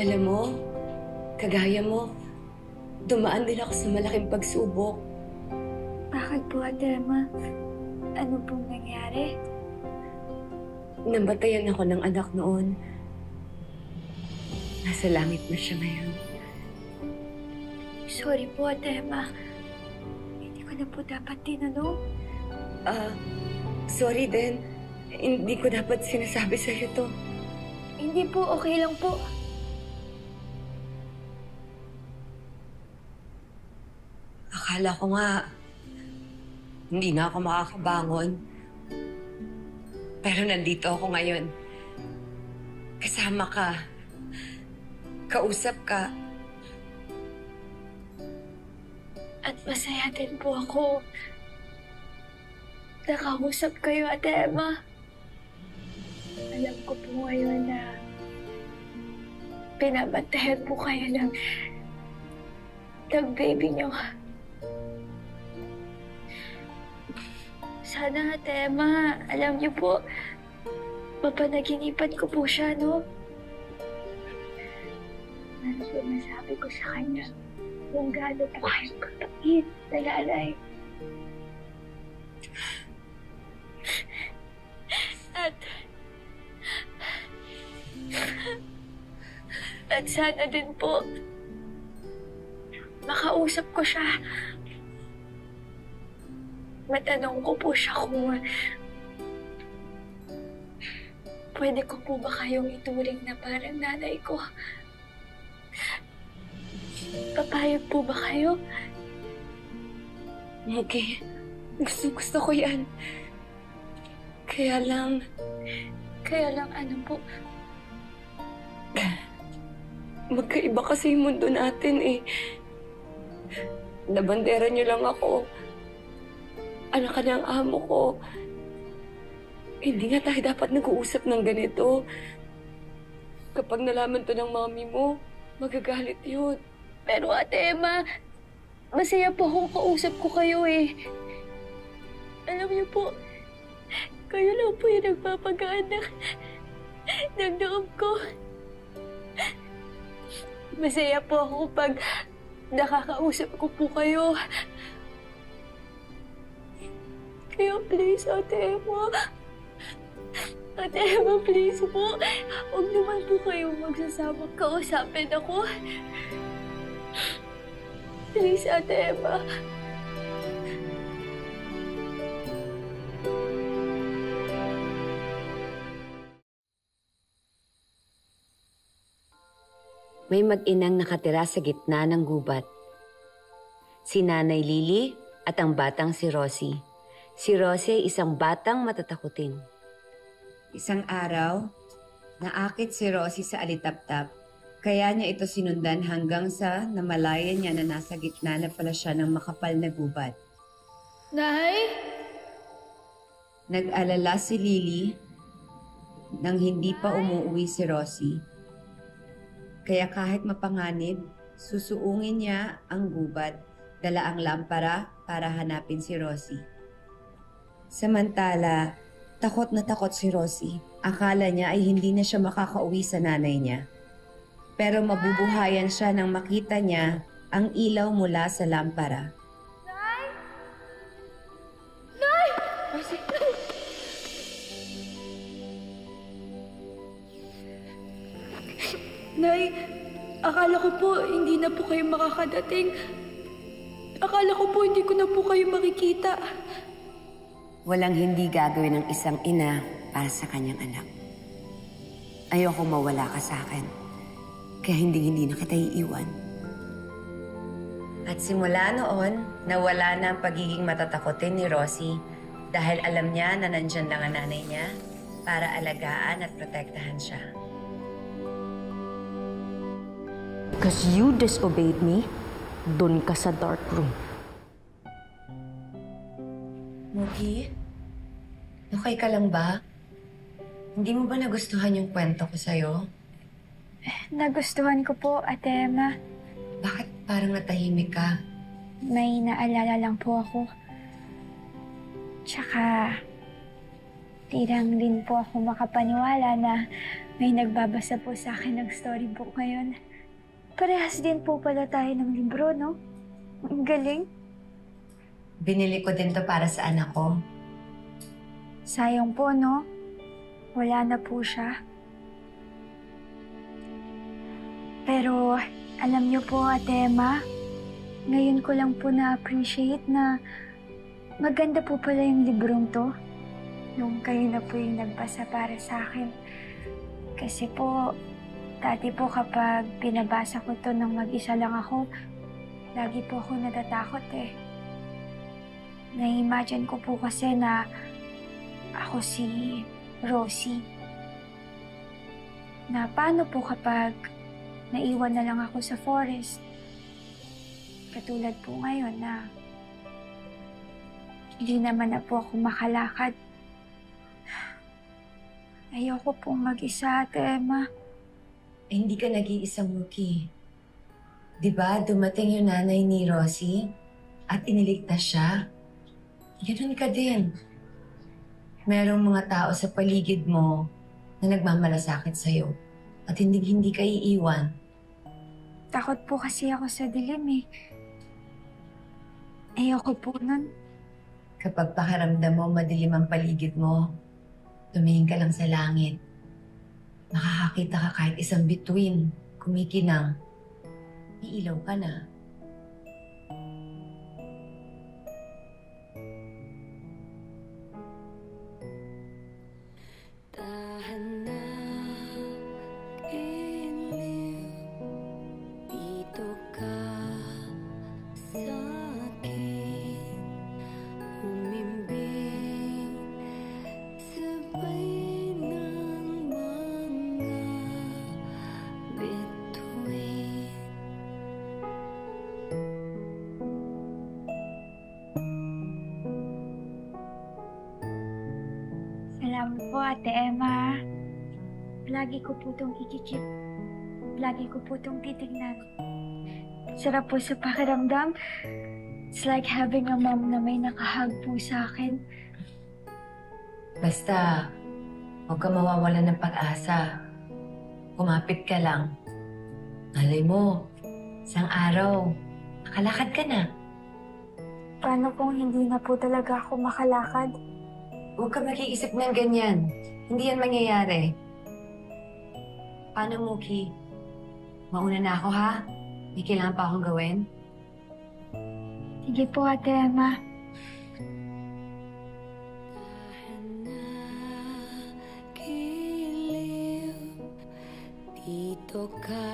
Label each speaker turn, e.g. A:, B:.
A: Alam mo, kagaya mo, dumaan din ako sa malaking pagsubok.
B: Bakit po, Ate Emma? Ano pong nangyari?
A: Namatayan ako ng anak noon. Nasa langit na siya ngayon.
B: Sorry po, Ate Emma. Hindi ko na po dapat tinanong.
A: Sorry din. Hindi ko dapat sinasabi sa'yo to.
B: Hindi po, okay lang po.
A: Akala ko nga, hindi na ako makakabangon. Pero nandito ako ngayon. Kasama ka. Kausap ka.
B: At masaya din po ako. Nakausap kayo, Ate Emma. Alam ko po ngayon na pinabantayan po kayo ng baby niyo. Sana, Ate Emma, alam niyo po, mapanaginipan ko po siya, no? Nasabi ko sa kanya kung gaano po kayong kapatid na nanay. At sana din po, makausap ko siya. Matanong ko po siya kung pwede ko po ba kayong ituring na parang nanay ko. Papayag po ba kayo?
A: Okay. Gusto ko yan. Kaya lang
B: Ano po?
A: Magkaiba kasi yung mundo natin eh. Nabandera niyo lang ako. Anak ka ng amo ko. Hindi nga tayo dapat nag-uusap ng ganito. Kapag nalaman to ng mami mo, magagalit yun.
B: Pero Ate Emma, masaya po akong kausap ko kayo eh. Alam niyo po, kayo lang po yung nagpapagaan ng loob ko. Masaya po ako pag nakakausap ko po kayo. Kaya please, Ate Emma. Ate Emma, please po. Huwag naman po kayo magsasama. Kausapin ako. Please, Ate Emma.
C: May mag-inang nakatira sa gitna ng gubat. Si Nanay Lily at ang batang si Rosie. Si Rosie ay isang batang matatakutin.
D: Isang araw, naakit si Rosie sa alitaptap. Kaya niya ito sinundan hanggang sa namalayan niya na nasa gitna na pala siya ng makapal na gubat.
B: Nay?
D: Nag-alala si Lily nang hindi pa umuwi si Rosie. Kaya kahit mapanganib, susuungin niya ang gubat, dala ang lampara para hanapin si Rosie. Samantala, takot na takot si Rosie. Akala niya ay hindi na siya makakauwi sa nanay niya. Pero mabubuhayan siya nang makita niya ang ilaw mula sa lampara.
B: Nay! Nay!
A: Rosie!
B: Nay, akala ko po hindi na po kayo makakadating. Akala ko po hindi ko na po kayo makikita.
C: Walang hindi gagawin ng isang ina para sa kanyang anak. Ayoko mawala ka sa akin. Kaya hindi na kita iiwan.
D: At simula noon, nawala na ang pagiging matatakotin ni Rosie dahil alam niya na nandyan lang ang nanay niya para alagaan at protektahan siya.
E: Because you disobeyed me, dun ka sa dark room.
D: Muki, okay ka lang ba? Hindi mo ba nagustuhan yung kwento ko sa'yo?
B: Nagustuhan ko po, Ate Emma.
D: Bakit parang natahimik ka?
B: May naalala lang po ako. Tsaka, di lang din po ako makapaniwala na May nagbabasa po sa akin ng storybook ngayon. Parehas din po pala tayo ng libro, no? Ang galing.
D: Binili ko din to para sa anak ko.
B: Sayang po, no? Wala na po siya. Pero, alam niyo po, Ate Emma, ngayon ko lang po na-appreciate na maganda po pala yung librong to. Nung kayo na po yung nagbasa para sa akin. Kasi po, dati po kapag pinabasa ko to nang mag-isa lang ako, lagi po ako natatakot eh. Na-imagine ko po kasi na ako si Rosie. Na paano po kapag naiwan na lang ako sa forest? Katulad po ngayon na hindi naman na po ako makalakad. Ayoko pong mag-isa, Ate Emma.
D: Eh, hindi ka nag-iisa, Mookie. Diba, dumating yung nanay ni Rosie at iniligtas siya? Ganun ka din. Merong mga tao sa paligid mo na nagmamalasakit sa'yo at hindi ka iiwan.
B: Takot po kasi ako sa dilim eh. Ayoko po nun.
D: Kapag pakiramdam mo madilim ang paligid mo, tumingin ka lang sa langit. Makakakita ka kahit isang bituin, kumikinang. Iilaw ka na.
B: Salamat po, Ate Emma. Lagi ko po itong ikikip. Lagi ko po itong titignan. Sarap po sa pakiramdam. It's like having a mom na may nakahag po sa akin.
D: Basta, huwag ka mawawalan ng pag-asa. Kumapit ka lang. Malay mo, isang araw, makalakad ka na.
B: Paano kung hindi na po talaga ako makalakad?
D: Huwag ka mag-iisip ng ganyan. Hindi yan mangyayari. Paano, Mookie? Mauna na ako, ha? May kailangan pa akong gawin?
B: Sige po, Ate Emma.
C: Dito ka